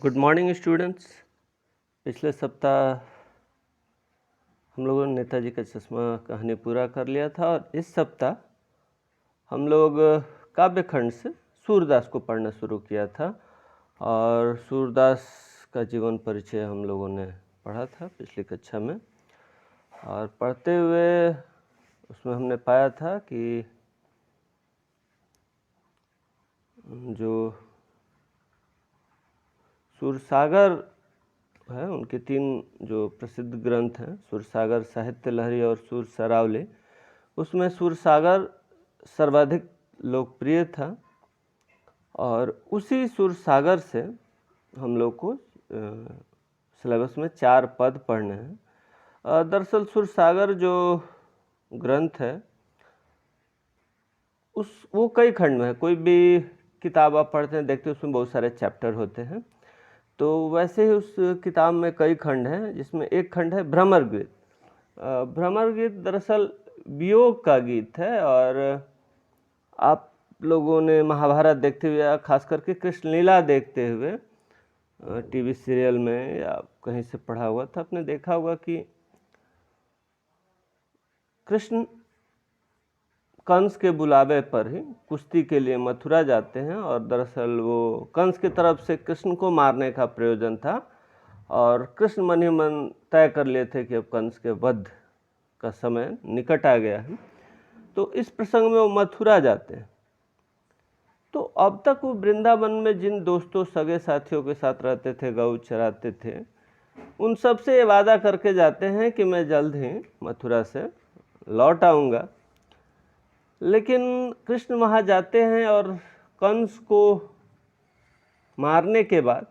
Good morning students. पिछले सप्ताह हम लोगों ने नेताजी का चश्मा कहानी पूरा कर लिया था और इस सप्ताह हम लोग काव्य खंड से सूरदास को पढ़ना शुरू किया था और सूरदास का जीवन परिचय हम लोगों ने पढ़ा था पिछली कक्षा में। और पढ़ते हुए उसमें हमने पाया था कि जो सूरसागर है, उनके 3 जो प्रसिद्ध ग्रंथ हैं, सूरसागर, साहित्य लहरी और सूर सरावली, उसमें सूरसागर सर्वाधिक लोकप्रिय था और उसी सूरसागर से हम लोग को सिलेबस में 4 पद पढ़ने हैं। दरअसल सूरसागर जो ग्रंथ है वो कई खंड में है। कोई भी किताब आप पढ़ते हैं देखते हैं उसमें बहुत सारे चैप्टर होते हैं, तो वैसे ही उस किताब में कई खंड हैं, जिसमें एक खंड है भ्रमर गीत। भ्रमर गीत दरअसल वियोग का गीत है और आप लोगों ने महाभारत देखते हुए या खास करके कृष्ण लीला देखते हुए टीवी सीरियल में या कहीं से पढ़ा हुआ था, आपने देखा होगा कि कृष्ण कंस के बुलावे पर ही कुश्ती के लिए मथुरा जाते हैं और दरअसल वो कंस की तरफ से कृष्ण को मारने का प्रयोजन था और कृष्ण मन ही मन तय कर लिए थे कि अब कंस के वध का समय निकट आ गया है। तो इस प्रसंग में वो मथुरा जाते हैं। तो अब तक वो वृंदावन में जिन दोस्तों सगे साथियों के साथ रहते थे, गौ चराते थे, उन सब से ये वादा करके जाते हैं कि मैं जल्द ही मथुरा से लौट आऊँगा। लेकिन कृष्ण वहाँ जाते हैं और कंस को मारने के बाद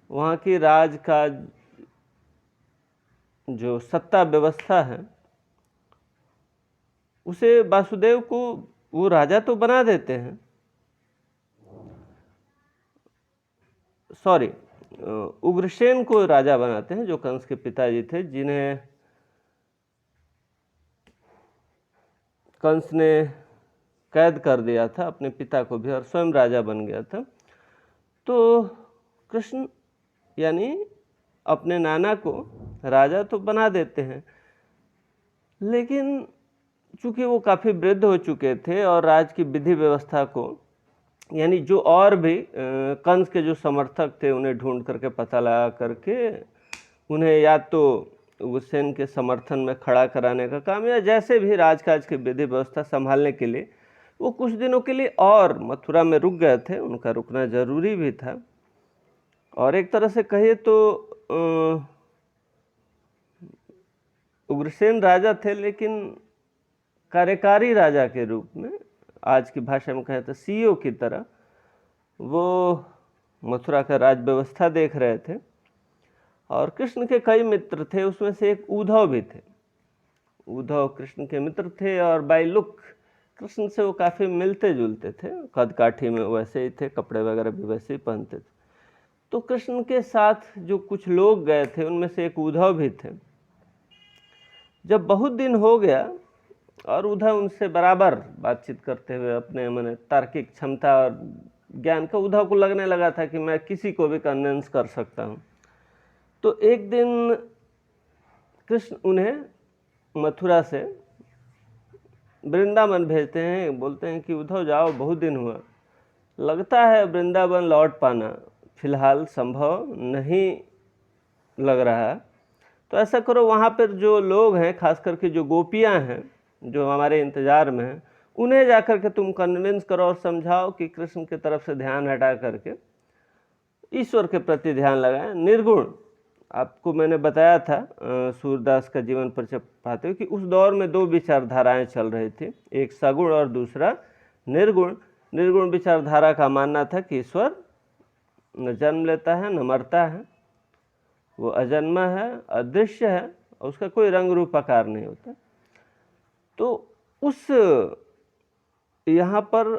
वहाँ की राज का जो सत्ता व्यवस्था है उसे वासुदेव को वो राजा तो बना देते हैं, उग्रसेन को राजा बनाते हैं जो कंस के पिताजी थे, जिन्हें कंस ने कैद कर दिया था, अपने पिता को भी, और स्वयं राजा बन गया था। तो कृष्ण यानी अपने नाना को राजा तो बना देते हैं, लेकिन चूंकि वो काफ़ी वृद्ध हो चुके थे और राज की विधि व्यवस्था को, यानी जो और भी कंस के जो समर्थक थे उन्हें ढूंढ करके पता लगा करके उन्हें या तो उग्रसेन के समर्थन में खड़ा कराने का काम या जैसे भी राजकाज की विधि व्यवस्था संभालने के लिए वो कुछ दिनों के लिए और मथुरा में रुक गए थे। उनका रुकना जरूरी भी था और एक तरह से कहिए तो उग्रसेन राजा थे, लेकिन कार्यकारी राजा के रूप में, आज की भाषा में कहें तो सीईओ की तरह, वो मथुरा का राज व्यवस्था देख रहे थे। और कृष्ण के कई मित्र थे, उसमें से एक उद्धव भी थे। उद्धव कृष्ण के मित्र थे और बाई लुक कृष्ण से वो काफ़ी मिलते जुलते थे, कद काठी में वैसे ही थे, कपड़े वगैरह भी वैसे ही पहनते थे। तो कृष्ण के साथ जो कुछ लोग गए थे उनमें से एक उद्धव भी थे। जब बहुत दिन हो गया और उद्धव उनसे बराबर बातचीत करते हुए अपने माने तार्किक क्षमता और ज्ञान का, उद्धव को लगने लगा था कि मैं किसी को भी कन्विंस कर सकता हूँ। तो एक दिन कृष्ण उन्हें मथुरा से वृंदावन भेजते हैं, बोलते हैं कि उद्धव जाओ, बहुत दिन हुआ, लगता है वृंदावन लौट पाना फिलहाल संभव नहीं लग रहा है, तो ऐसा करो वहाँ पर जो लोग हैं, खास करके जो गोपियाँ हैं जो हमारे इंतज़ार में हैं, उन्हें जाकर के तुम कन्विंस करो और समझाओ कि कृष्ण की तरफ से ध्यान हटा करके ईश्वर के प्रति ध्यान लगाएं, निर्गुण। आपको मैंने बताया था सूरदास का जीवन परिचय पाते हुए कि उस दौर में 2 विचारधाराएं चल रही थी, एक सगुण और दूसरा निर्गुण। निर्गुण विचारधारा का मानना था कि ईश्वर न जन्म लेता है न मरता है, वो अजन्मा है, अदृश्य है और उसका कोई रंग रूप आकार नहीं होता। तो उस यहाँ पर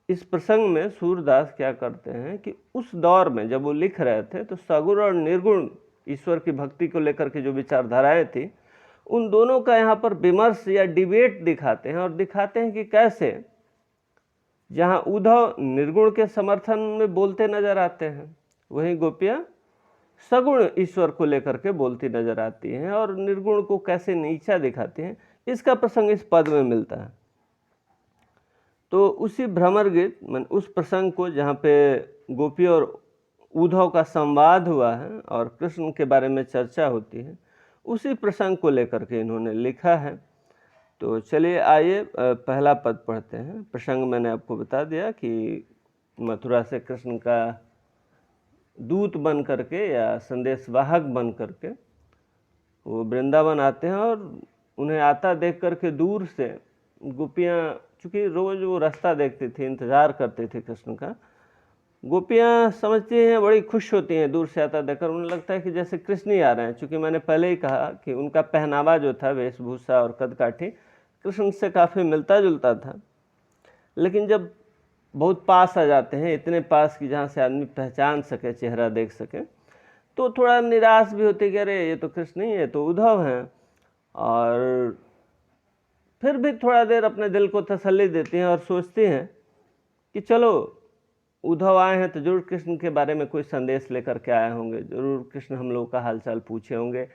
इस प्रसंग में सूरदास क्या करते हैं कि उस दौर में जब वो लिख रहे थे तो सगुण और निर्गुण ईश्वर की भक्ति को लेकर के जो विचारधाराएं थी, उन दोनों का यहाँ पर विमर्श या डिबेट दिखाते हैं और दिखाते हैं कि कैसे जहाँ उद्धव निर्गुण के समर्थन में बोलते नजर आते हैं वहीं गोपियाँ सगुण ईश्वर को लेकर के बोलती नजर आती हैं और निर्गुण को कैसे नीचा दिखाती हैं, इसका प्रसंग इस पद में मिलता है। तो उसी भ्रमर गीत उस प्रसंग को जहाँ पे गोपी और उद्धव का संवाद हुआ है और कृष्ण के बारे में चर्चा होती है, उसी प्रसंग को लेकर के इन्होंने लिखा है। तो चलिए आइए पहला पद पढ़ते हैं। प्रसंग मैंने आपको बता दिया कि मथुरा से कृष्ण का दूत बन करके या संदेशवाहक बन करके वो वृंदावन आते हैं और उन्हें आता देख करके दूर से गोपियाँ, चूँकि रोज़ वो रास्ता देखती थी, इंतज़ार करती थी कृष्ण का, गोपियाँ समझती हैं, बड़ी खुश होती हैं दूर से आता देखकर। उन्हें लगता है कि जैसे कृष्ण ही आ रहे हैं, चूँकि मैंने पहले ही कहा कि उनका पहनावा जो था, वेशभूषा और कदकाठी, कृष्ण से काफ़ी मिलता जुलता था। लेकिन जब बहुत पास आ जाते हैं, इतने पास कि जहाँ से आदमी पहचान सके, चेहरा देख सके, तो थोड़ा निराश भी होती कि अरे ये तो कृष्ण नहीं है, तो उद्धव हैं। और फिर भी थोड़ा देर अपने दिल को तसल्ली देती हैं और सोचती हैं कि चलो उद्धव आए हैं तो जरूर कृष्ण के बारे में कोई संदेश लेकर के आए होंगे, जरूर कृष्ण हम लोग का हालचाल पूछे होंगे,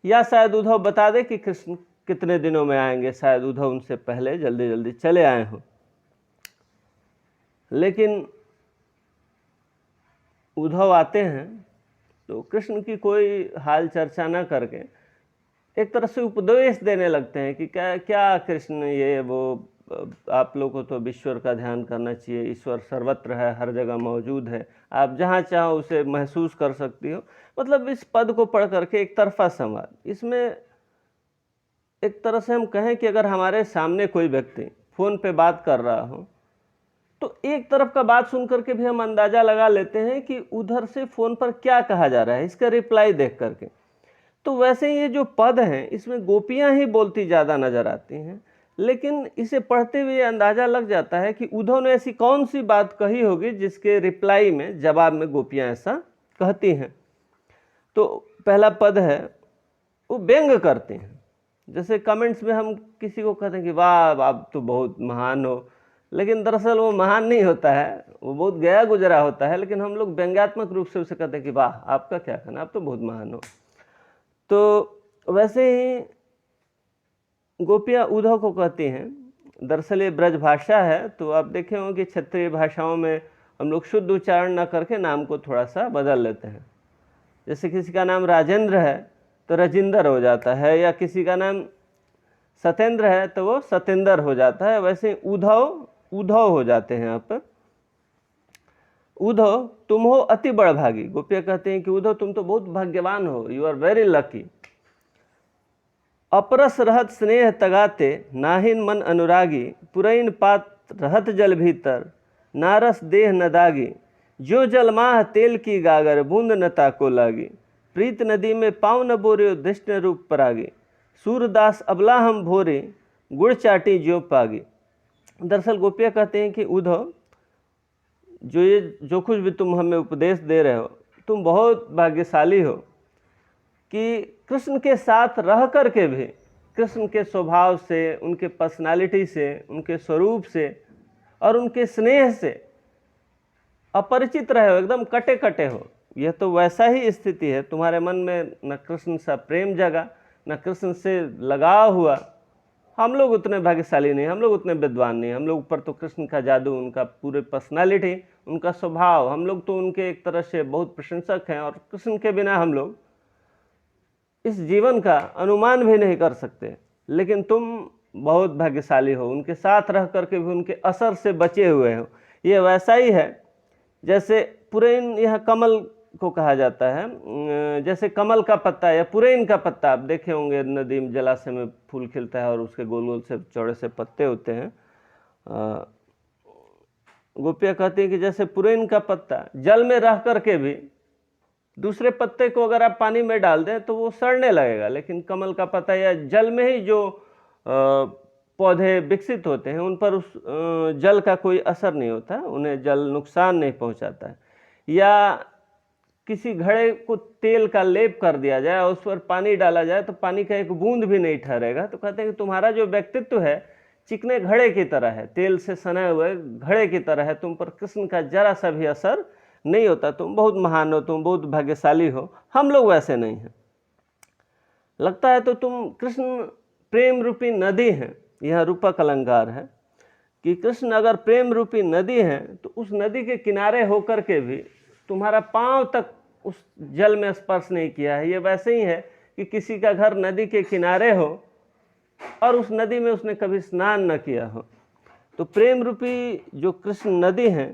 या शायद उद्धव बता दे कि कृष्ण कितने दिनों में आएंगे, शायद उद्धव उनसे पहले जल्दी जल्दी चले आए हों। लेकिन उद्धव आते हैं तो कृष्ण की कोई हाल चर्चा न करके एक तरह से उपदेश देने लगते हैं कि क्या क्या कृष्ण ये वो, आप लोगों को तो ईश्वर का ध्यान करना चाहिए, ईश्वर सर्वत्र है, हर जगह मौजूद है, आप जहाँ चाहो उसे महसूस कर सकती हो। मतलब इस पद को पढ़ करके एक तरफा संवाद, इसमें एक तरह से हम कहें कि अगर हमारे सामने कोई व्यक्ति फ़ोन पे बात कर रहा हो तो एक तरफ का बात सुन करके भी हम अंदाज़ा लगा लेते हैं कि उधर से फ़ोन पर क्या कहा जा रहा है, इसका रिप्लाई देख करके। तो वैसे ही ये जो पद हैं इसमें गोपियां ही बोलती ज़्यादा नज़र आती हैं, लेकिन इसे पढ़ते हुए अंदाज़ा लग जाता है कि उद्धव ने ऐसी कौन सी बात कही होगी जिसके रिप्लाई में, जवाब में गोपियां ऐसा कहती हैं। तो पहला पद है, वो व्यंग करते हैं। जैसे कमेंट्स में हम किसी को कहते हैं कि वाह आप तो बहुत महान हो, लेकिन दरअसल वो महान नहीं होता है, वो बहुत गया गुजरा होता है, लेकिन हम लोग व्यंग्यात्मक रूप से उसे कहते हैं कि वाह आपका क्या कहना, आप तो बहुत महान हो। तो वैसे ही गोपियाँ उद्धव को कहती हैं। दरअसल ये ब्रज भाषा है, तो आप देखे होंगे कि क्षेत्रीय भाषाओं में हम लोग शुद्ध उच्चारण न करके नाम को थोड़ा सा बदल लेते हैं। जैसे किसी का नाम राजेंद्र है तो रजिंदर हो जाता है, या किसी का नाम सत्येंद्र है तो वो सतेंद्र हो जाता है। वैसे उद्धव उद्धव हो जाते हैं। यहाँ पर उद्धव तुम हो अति बड़भागी। गोपियाँ कहते हैं कि उद्धव तुम तो बहुत भाग्यवान हो, यू आर वेरी लकी। अपरस रहत स्नेह तगाते, नाहिन मन अनुरागी, पुरैन पात रहत जल भीतर, नारस देह न दागी, जो जल माह तेल की गागर, बूंद न ताको लागी, प्रीत नदी में पाँव न बोरे, धृष्ण रूप परागी, सूरदास अबला हम भोरे, गुड़ चाटी ज्यो पागी। दरअसल गोपियाँ कहते हैं कि उद्धव जो कुछ भी तुम हमें उपदेश दे रहे हो, तुम बहुत भाग्यशाली हो कि कृष्ण के साथ रह कर के भी कृष्ण के स्वभाव से, उनके पर्सनालिटी से, उनके स्वरूप से और उनके स्नेह से अपरिचित रहे हो, एकदम कटे कटे हो। यह तो वैसा ही स्थिति है, तुम्हारे मन में न कृष्ण सा प्रेम जगा, न कृष्ण से लगाव हुआ। हम लोग उतने भाग्यशाली नहीं, हम लोग उतने विद्वान नहीं, हम लोग ऊपर तो कृष्ण का जादू, उनका पूरे पर्सनालिटी, उनका स्वभाव, हम लोग तो उनके एक तरह से बहुत प्रशंसक हैं, और कृष्ण के बिना हम लोग इस जीवन का अनुमान भी नहीं कर सकते। लेकिन तुम बहुत भाग्यशाली हो, उनके साथ रह करके भी उनके असर से बचे हुए हो। ये वैसा ही है जैसे पुरैन, यह कमल को कहा जाता है, जैसे कमल का पत्ता या पुरैन का पत्ता आप देखे होंगे, नदी में जलाशय में फूल खिलता है और उसके गोल गोल से चौड़े से पत्ते होते हैं। गोपियाँ कहती हैं कि जैसे पुरैन का पत्ता जल में रह करके भी दूसरे पत्ते को अगर आप पानी में डाल दें तो वो सड़ने लगेगा, लेकिन कमल का पत्ता या जल में ही जो पौधे विकसित होते हैं उन पर उस जल का कोई असर नहीं होता, उन्हें जल नुकसान नहीं पहुंचाता है। या किसी घड़े को तेल का लेप कर दिया जाए और उस पर पानी डाला जाए तो पानी का एक बूंद भी नहीं ठहरेगा। तो कहते हैं कि तुम्हारा जो व्यक्तित्व है चिकने घड़े की तरह है, तेल से सने हुए घड़े की तरह है, तुम पर कृष्ण का जरा सा भी असर नहीं होता तुम बहुत महान हो, तुम बहुत भाग्यशाली हो। हम लोग वैसे नहीं हैं। लगता है तो तुम कृष्ण प्रेम रूपी नदी हैं। यह रूपक अलंकार है कि कृष्ण अगर प्रेम रूपी नदी है तो उस नदी के किनारे होकर के भी तुम्हारा पांव तक उस जल में स्पर्श नहीं किया है। ये वैसे ही है कि किसी का घर नदी के किनारे हो और उस नदी में उसने कभी स्नान न किया हो। तो प्रेम रूपी जो कृष्ण नदी है,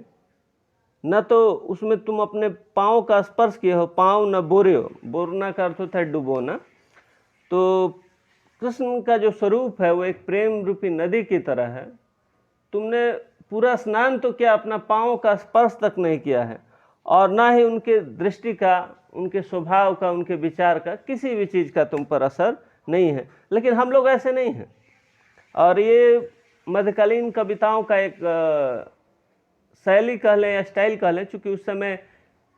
न तो उसमें तुम अपने पाँव का स्पर्श किए हो, पाँव न बोरे हो। बोरना का अर्थ होता है डुबोना। तो कृष्ण का जो स्वरूप है वो एक प्रेम रूपी नदी की तरह है। तुमने पूरा स्नान तो किया, अपना पाँव का स्पर्श तक नहीं किया है, और ना ही उनके दृष्टि का, उनके स्वभाव का, उनके विचार का, किसी भी चीज़ का तुम पर असर नहीं है। लेकिन हम लोग ऐसे नहीं हैं। और ये मध्यकालीन कविताओं का एक शैली कह लें या स्टाइल कह लें, चूँकि उस समय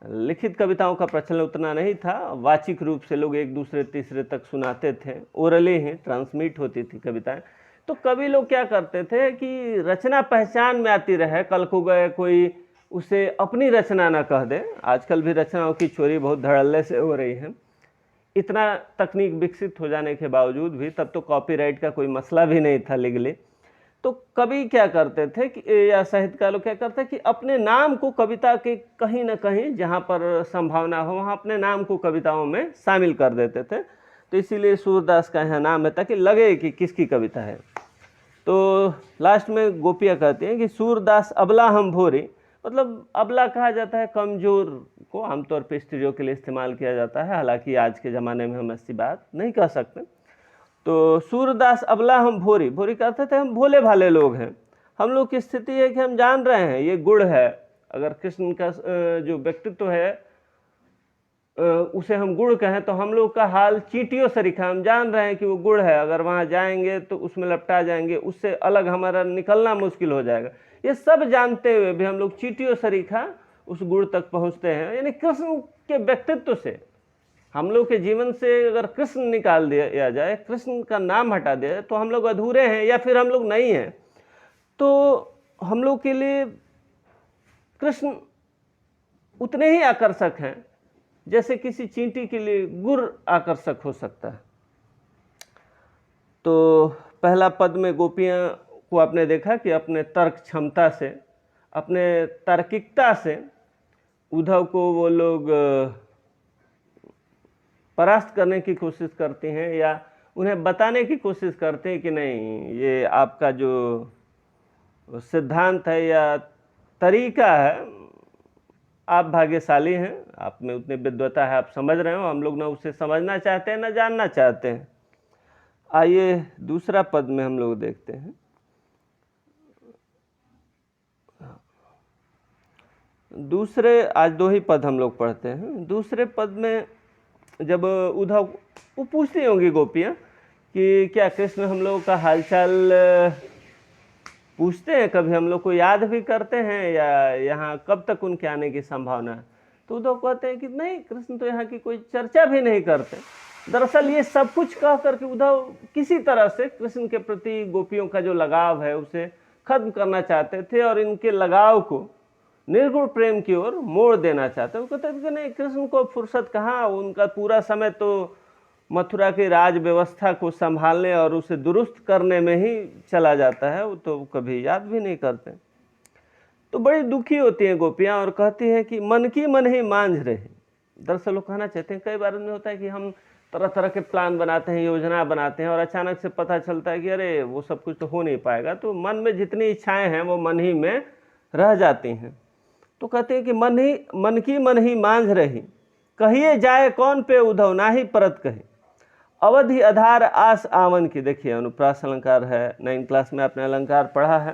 लिखित कविताओं का प्रचलन उतना नहीं था। वाचिक रूप से लोग एक दूसरे तीसरे तक सुनाते थे, ओरली ही ट्रांसमिट होती थी कविताएं। तो कवि लोग क्या करते थे कि रचना पहचान में आती रहे, कल को गए कोई उसे अपनी रचना ना कह दे। आजकल भी रचनाओं की चोरी बहुत धड़ल्ले से हो रही है। इतना तकनीक विकसित हो जाने के बावजूद भी तब तो कॉपीराइट का कोई मसला भी नहीं था लीगली। तो कवि क्या करते थे कि, या साहित्यकार लोग क्या करते कि अपने नाम को कविता के कहीं ना कहीं जहाँ पर संभावना हो वहाँ अपने नाम को कविताओं में शामिल कर देते थे। तो इसीलिए सूरदास का यहाँ नाम है ताकि लगे कि किसकी कविता है। तो लास्ट में गोपियाँ कहती हैं कि सूरदास अबला हम भोरी, मतलब अबला कहा जाता है कमज़ोर को, आमतौर पर स्त्रियों के लिए इस्तेमाल किया जाता है। हालांकि आज के ज़माने में हम ऐसी बात नहीं कह सकते। तो सूरदास अबला हम भोरी, भोरी कहते थे हम भोले भाले लोग हैं। हम लोग की स्थिति है कि हम जान रहे हैं ये गुण है। अगर कृष्ण का जो व्यक्तित्व है उसे हम गुण कहें तो हम लोग का हाल चींटियों से रिखा। हम जान रहे हैं कि वो गुण है, अगर वहाँ जाएंगे तो उसमें लपटा जाएंगे, उससे अलग हमारा निकलना मुश्किल हो जाएगा। ये सब जानते हुए भी हम लोग चींटियों से रिखा उस गुण तक पहुँचते हैं। यानी कृष्ण के व्यक्तित्व से, हम लोग के जीवन से अगर कृष्ण निकाल दिया जाए, कृष्ण का नाम हटा दिया जाए, तो हम लोग अधूरे हैं या फिर हम लोग नहीं हैं। तो हम लोग के लिए कृष्ण उतने ही आकर्षक हैं जैसे किसी चींटी के लिए गुड़ आकर्षक हो सकता है। तो पहला पद में गोपियाँ को आपने देखा कि अपने तर्क क्षमता से, अपने तार्किकता से उद्धव को वो लोग परास्त करने की कोशिश करती हैं, या उन्हें बताने की कोशिश करते हैं कि नहीं, ये आपका जो सिद्धांत है या तरीका है, आप भाग्यशाली हैं, आप में उतनी विद्वता है, आप समझ रहे हो, हम लोग ना उसे समझना चाहते हैं ना जानना चाहते हैं। आइए दूसरा पद में हम लोग देखते हैं। दूसरे, आज दो ही पद हम लोग पढ़ते हैं। दूसरे पद में जब उद्धव, वो पूछती होंगी गोपियाँ कि क्या कृष्ण हम लोग का हालचाल पूछते हैं, कभी हम लोग को याद भी करते हैं, या यहाँ कब तक उनके आने की संभावना है। तो उद्धव कहते हैं कि नहीं, कृष्ण तो यहाँ की कोई चर्चा भी नहीं करते। दरअसल ये सब कुछ कह करके उद्धव किसी तरह से कृष्ण के प्रति गोपियों का जो लगाव है उसे खत्म करना चाहते थे और इनके लगाव को निर्गुण प्रेम की ओर मोड़ देना चाहते हैं। वो कहते हैं कि नहीं, कृष्ण को फुर्सत कहाँ, उनका पूरा समय तो मथुरा की राज व्यवस्था को संभालने और उसे दुरुस्त करने में ही चला जाता है, वो तो कभी याद भी नहीं करते। तो बड़ी दुखी होती हैं गोपियाँ और कहती हैं कि मन की मन ही मांझ रही। दरअसल वो कहना चाहते हैं, कई बार में होता है कि हम तरह तरह के प्लान बनाते हैं, योजना बनाते हैं, और अचानक से पता चलता है कि अरे वो सब कुछ तो हो नहीं पाएगा। तो मन में जितनी इच्छाएं हैं वो मन ही में रह जाती हैं। तो कहते हैं कि मन की मन ही मांझ रही, कहिए जाए कौन पे उद्धव ना ही परत कही, अवधि आधार आस आवन की। देखिए अनुप्रास अलंकार है, 9th क्लास में आपने अलंकार पढ़ा है।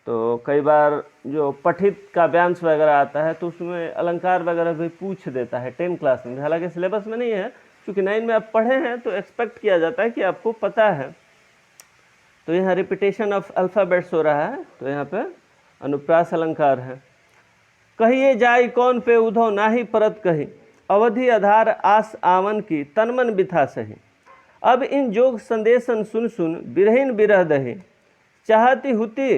तो कई बार जो पठित काव्यांश वगैरह आता है तो उसमें अलंकार वगैरह भी पूछ देता है 10th क्लास में। हालांकि सिलेबस में नहीं है, क्योंकि 9 में आप पढ़े हैं तो एक्सपेक्ट किया जाता है कि आपको पता है। तो यहाँ रिपीटेशन ऑफ अल्फ़ाबेट्स हो रहा है, तो यहाँ पे अनुप्रास अलंकार है। कहिए जाय कौन पे उद्धव ना ही परत कही, अवधि आधार आस आवन की तनमन बिथा सही। अब इन जोग संदेशन सुन सुन बिरहीन बिरह दही, चाहती हुती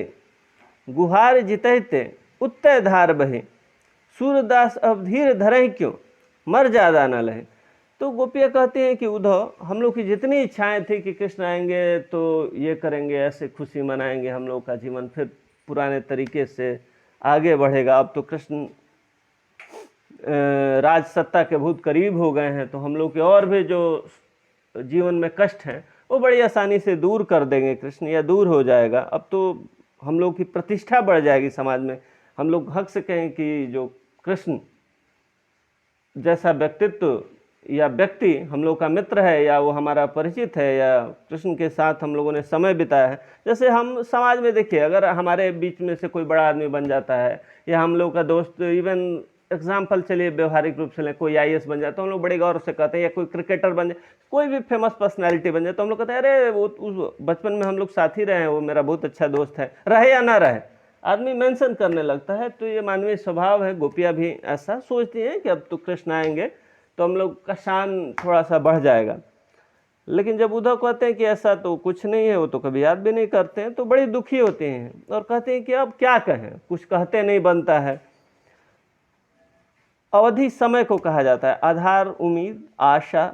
गुहार जितहिते उत्तय धार बही। सूरदास अब धीर धरे क्यों, मर ज्यादा न लहे। तो गोपियाँ कहती हैं कि उद्धव, हम लोग की जितनी इच्छाएं थी कि कृष्ण आएंगे तो ये करेंगे, ऐसे खुशी मनाएंगे, हम लोग का जीवन फिर पुराने तरीके से आगे बढ़ेगा। अब तो कृष्ण राज सत्ता के बहुत करीब हो गए हैं, तो हम लोग के और भी जो जीवन में कष्ट हैं वो बड़ी आसानी से दूर कर देंगे कृष्ण, या दूर हो जाएगा। अब तो हम लोग की प्रतिष्ठा बढ़ जाएगी समाज में, हम लोग हक से कहें कि जो कृष्ण जैसा व्यक्तित्व या व्यक्ति हम लोग का मित्र है, या वो हमारा परिचित है, या कृष्ण के साथ हम लोगों ने समय बिताया है। जैसे हम समाज में देखिए, अगर हमारे बीच में से कोई बड़ा आदमी बन जाता है, या हम लोग का दोस्त, इवन एग्जाम्पल चलिए व्यवहारिक रूप से लें, कोई आईएएस बन जाए तो हम लोग बड़े गौरव से कहते हैं, या कोई क्रिकेटर बन जाए, कोई भी फेमस पर्सनैलिटी बन जाए तो हम लोग कहते हैं अरे वो उस बचपन में हम लोग साथी रहे हैं, वो मेरा बहुत अच्छा दोस्त है, रहे या ना रहे, आदमी मेंशन करने लगता है। तो ये मानवीय स्वभाव है, गोपियाँ भी ऐसा सोचती हैं कि अब तो कृष्ण आएंगे तो हम लोग का शान थोड़ा सा बढ़ जाएगा। लेकिन जब उद्धव कहते हैं कि ऐसा तो कुछ नहीं है, वो तो कभी याद भी नहीं करते हैं, तो बड़ी दुखी होते हैं और कहते हैं कि अब क्या कहें, कुछ कहते नहीं बनता है। अवधि समय को कहा जाता है, आधार उम्मीद आशा।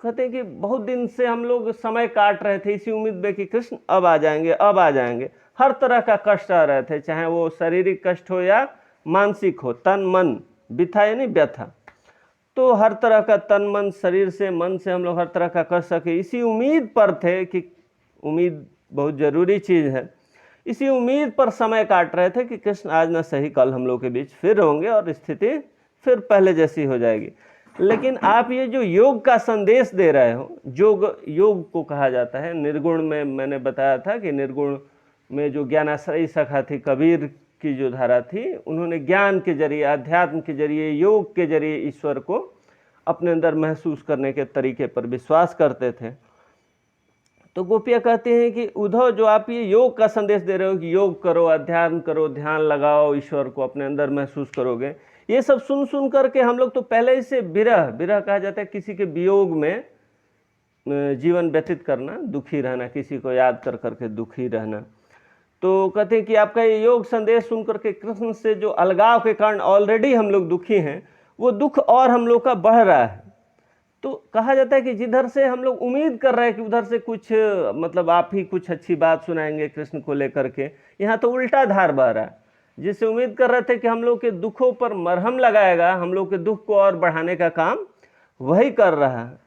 कहते हैं कि बहुत दिन से हम लोग समय काट रहे थे इसी उम्मीद में कि कृष्ण अब आ जाएंगे, अब आ जाएंगे। हर तरह का कष्ट आ रहे थे, चाहे वो शारीरिक कष्ट हो या मानसिक हो, तन मन व्यथा यानी व्यथा। तो हर तरह का तन मन शरीर से मन से हम लोग हर तरह का कर सके, इसी उम्मीद पर थे कि उम्मीद बहुत जरूरी चीज़ है। इसी उम्मीद पर समय काट रहे थे कि कृष्ण आज ना सही कल हम लोग के बीच फिर होंगे और स्थिति फिर पहले जैसी हो जाएगी। लेकिन आप ये जो योग का संदेश दे रहे हो, योग को कहा जाता है निर्गुण में, मैंने बताया था कि निर्गुण में जो ज्ञानाश्रयी सखा थी, कबीर की जो धारा थी, उन्होंने ज्ञान के जरिए, अध्यात्म के जरिए, योग के जरिए ईश्वर को अपने अंदर महसूस करने के तरीके पर विश्वास करते थे। तो गोपियाँ कहती हैं कि उद्धव, जो आप ये योग का संदेश दे रहे हो कि योग करो, अध्यात्म करो, ध्यान लगाओ, ईश्वर को अपने अंदर महसूस करोगे, ये सब सुन सुन करके हम लोग तो पहले ही से विरह कहा जाता है किसी के वियोग में जीवन व्यतीत करना, दुखी रहना, किसी को याद कर करके दुखी रहना। तो कहते हैं कि आपका ये योग संदेश सुन करके कृष्ण से जो अलगाव के कारण ऑलरेडी हम लोग दुखी हैं, वो दुख और हम लोग का बढ़ रहा है। तो कहा जाता है कि जिधर से हम लोग उम्मीद कर रहे हैं कि उधर से कुछ मतलब आप ही कुछ अच्छी बात सुनाएंगे कृष्ण को लेकर के, यहाँ तो उल्टा धार बह रहा है। जिससे उम्मीद कर रहे थे कि हम लोग के दुखों पर मरहम लगाएगा, हम लोग के दुख को और बढ़ाने का काम वही कर रहा है।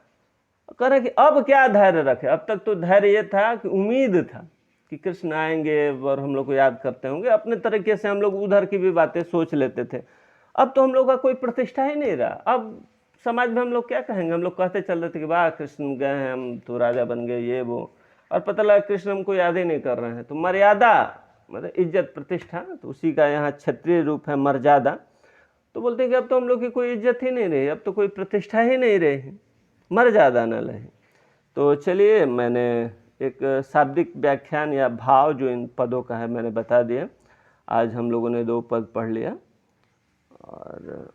कह रहे कि अब क्या धैर्य रखे, अब तक तो धैर्य ये था कि उम्मीद था कि कृष्ण आएंगे और हम लोग को याद करते होंगे, अपने तरीके से हम लोग उधर की भी बातें सोच लेते थे। अब तो हम लोग का कोई प्रतिष्ठा ही नहीं रहा। अब समाज में हम लोग क्या कहेंगे, हम लोग कहते चल रहे थे कि वाह कृष्ण गए हैं, हम तो राजा बन गए, ये वो, और पता लगा कृष्ण हमको याद ही नहीं कर रहे हैं। तो मर्यादा मतलब इज्जत प्रतिष्ठा, तो उसी का यहाँ क्षत्रिय रूप है मर्यादा। तो बोलते हैं कि अब तो हम लोग की कोई इज्जत ही नहीं रही, अब तो कोई प्रतिष्ठा ही नहीं रही, मर्यादा न रही। तो चलिए, मैंने एक शाब्दिक व्याख्यान या भाव जो इन पदों का है मैंने बता दिया। आज हम लोगों ने 2 पद पढ़ लिया, और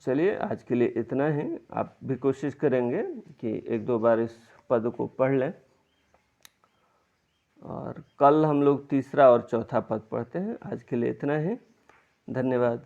चलिए आज के लिए इतना ही। आप भी कोशिश करेंगे कि 1-2 बार इस पद को पढ़ लें, और कल हम लोग तीसरा और चौथा पद पढ़ते हैं। आज के लिए इतना ही, धन्यवाद।